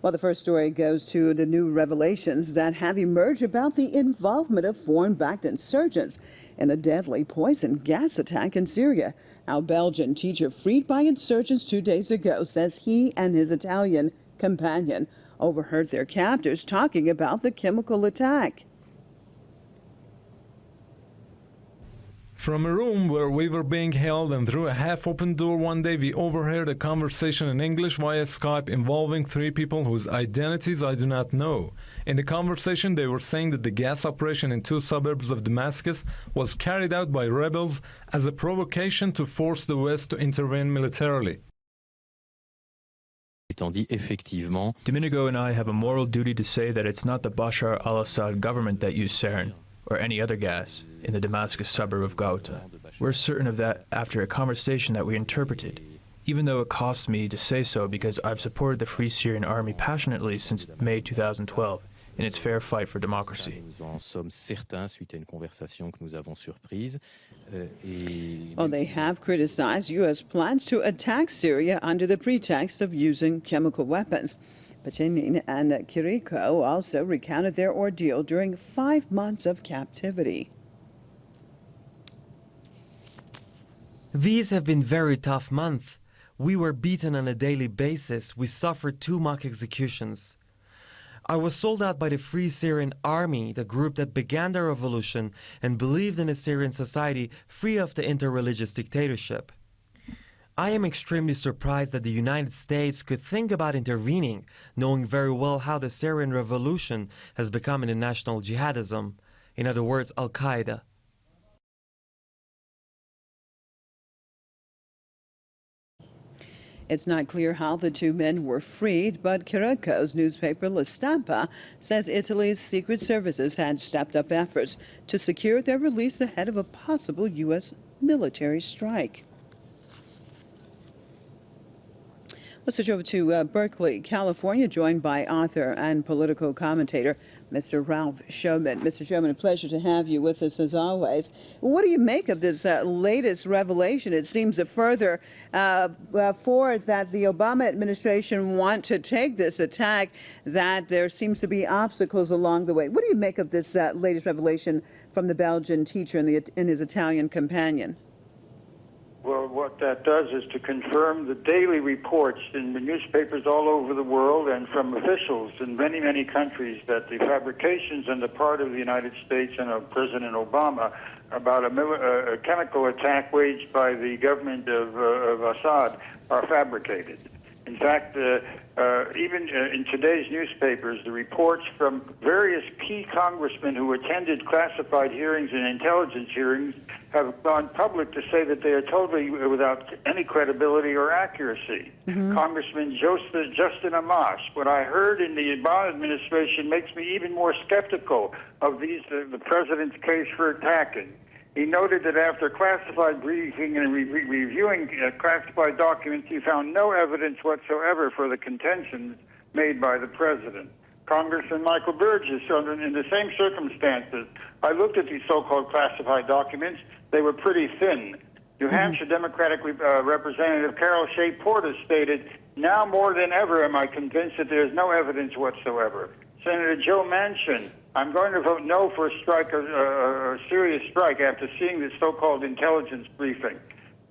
Well, the first story goes to the new revelations that have emerged about the involvement of foreign-backed insurgents in the deadly poison gas attack in Syria. Our Belgian teacher freed by insurgents 2 days ago says he and his Italian companion overheard their captors talking about the chemical attack. From a room where we were being held and through a half-open door one day, we overheard a conversation in English via Skype involving 3 people whose identities I do not know. In the conversation, they were saying that the gas operation in 2 suburbs of Damascus was carried out by rebels as a provocation to force the West to intervene militarily. Domenico and I have a moral duty to say that it's not the Bashar al-Assad government that used sarin or any other gas in the Damascus suburb of Ghouta. We're certain of that after a conversation that we interpreted, even though it costs me to say so because I've supported the Free Syrian Army passionately since May 2012 in its fair fight for democracy. Well, they have criticized U.S. plans to attack Syria under the pretext of using chemical weapons. Pachenin and Kiriko also recounted their ordeal during 5 months of captivity. These have been very tough months. We were beaten on a daily basis. We suffered 2 mock executions. I was sold out by the Free Syrian Army, the group that began the revolution and believed in a Syrian society free of the interreligious dictatorship. I am extremely surprised that the United States could think about intervening, knowing very well how the Syrian revolution has become international jihadism, in other words, Al-Qaeda. It's not clear how the 2 men were freed, but Kiriko's newspaper La Stampa says Italy's secret services had stepped up efforts to secure their release ahead of a possible U.S. military strike. Let's switch over to Berkeley, California, joined by author and political commentator Mr. Ralph Showman. Mr. Showman, a pleasure to have you with us as always. What do you make of this latest revelation? It seems a further forward that the Obama administration want to take this attack, that there seems to be obstacles along the way. What do you make of this latest revelation from the Belgian teacher and his Italian companion? Well, what that does is to confirm the daily reports in the newspapers all over the world and from officials in many, many countries that the fabrications on the part of the United States and of President Obama about a chemical attack waged by the government of Assad are fabricated. In fact, even in today's newspapers, the reports from various key congressmen who attended classified hearings and intelligence hearings have gone public to say that they are totally without any credibility or accuracy. Congressman Justin Amash, what I heard in the Obama administration makes me even more skeptical of the president's case for attacking. He noted that after classified briefing and reviewing classified documents, he found no evidence whatsoever for the contentions made by the president. Congressman Michael Burgess, in the same circumstances, I looked at these so-called classified documents. They were pretty thin. New Hampshire Democratic Representative Carol Shea Porter stated, "Now more than ever am I convinced that there is no evidence whatsoever." Senator Joe Manchin, "I'm going to vote no for a strike, a serious strike, after seeing this so-called intelligence briefing."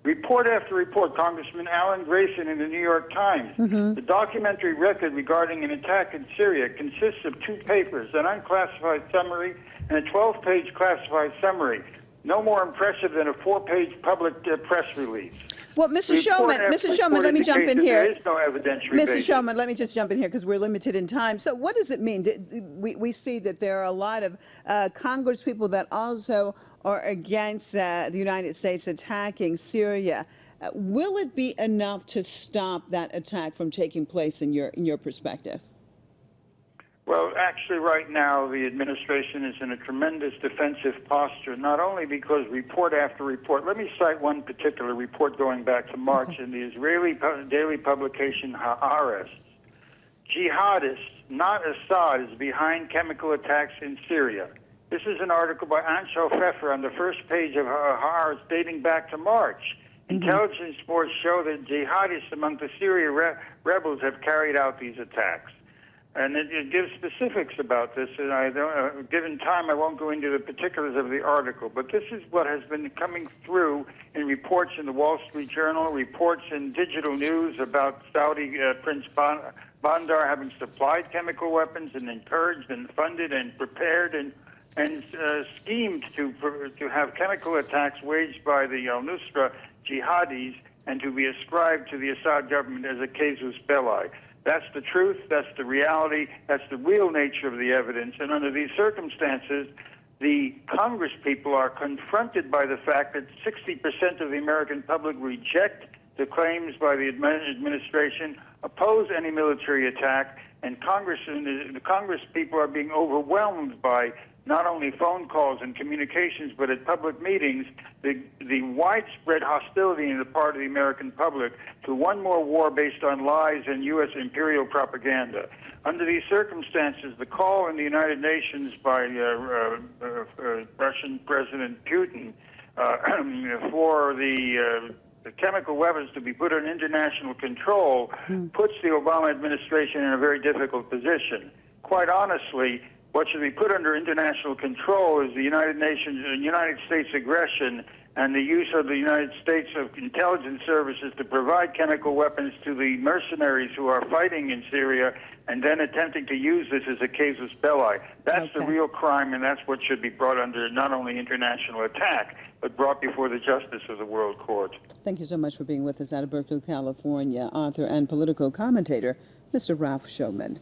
Report after report, Congressman Alan Grayson in the New York Times. The documentary record regarding an attack in Syria consists of 2 papers, an unclassified summary and a 12-page classified summary. No more impressive than a 4-page public press release. Well, Mr. Showman, let me jump in here. There is no evidentiary Mr. basis. Showman, let me just jump in here because we're limited in time. So what does it mean? We see that there are a lot of Congress people that also are against the United States attacking Syria. Will it be enough to stop that attack from taking place in your perspective? Well, actually, right now, the administration is in a tremendous defensive posture, not only because report after report. Let me cite one particular report going back to March in the Israeli daily publication Haaretz. Jihadists, not Assad, is behind chemical attacks in Syria. This is an article by Anshel Pfeffer on the first page of Haaretz dating back to March. Intelligence reports show that jihadists among the Syria rebels have carried out these attacks. And it gives specifics about this, and I don't, given time, I won't go into the particulars of the article, but this is what has been coming through in reports in the Wall Street Journal, reports in digital news about Saudi Prince Bandar having supplied chemical weapons and encouraged and funded and prepared and schemed to have chemical attacks waged by the al-Nusra jihadis and to be ascribed to the Assad government as a casus belli. That's the truth, that's the reality, that's the real nature of the evidence. And under these circumstances, the Congress people are confronted by the fact that 60% of the American public reject the claims by the administration, oppose any military attack, and the Congress people are being overwhelmed by not only phone calls and communications, but at public meetings, the widespread hostility on the part of the American public to one more war based on lies and U.S. imperial propaganda. Under these circumstances, the call in the United Nations by Russian President Putin for the chemical weapons to be put under international control puts the Obama administration in a very difficult position. Quite honestly, what should be put under international control is the United States aggression and the use of the United States of intelligence services to provide chemical weapons to the mercenaries who are fighting in Syria and then attempting to use this as a casus belli. That's the real crime, and that's what should be brought under not only international attack, but brought before the justice of the World Court. Thank you so much for being with us out of Berkeley, California, author and political commentator, Mr. Ralph Showman.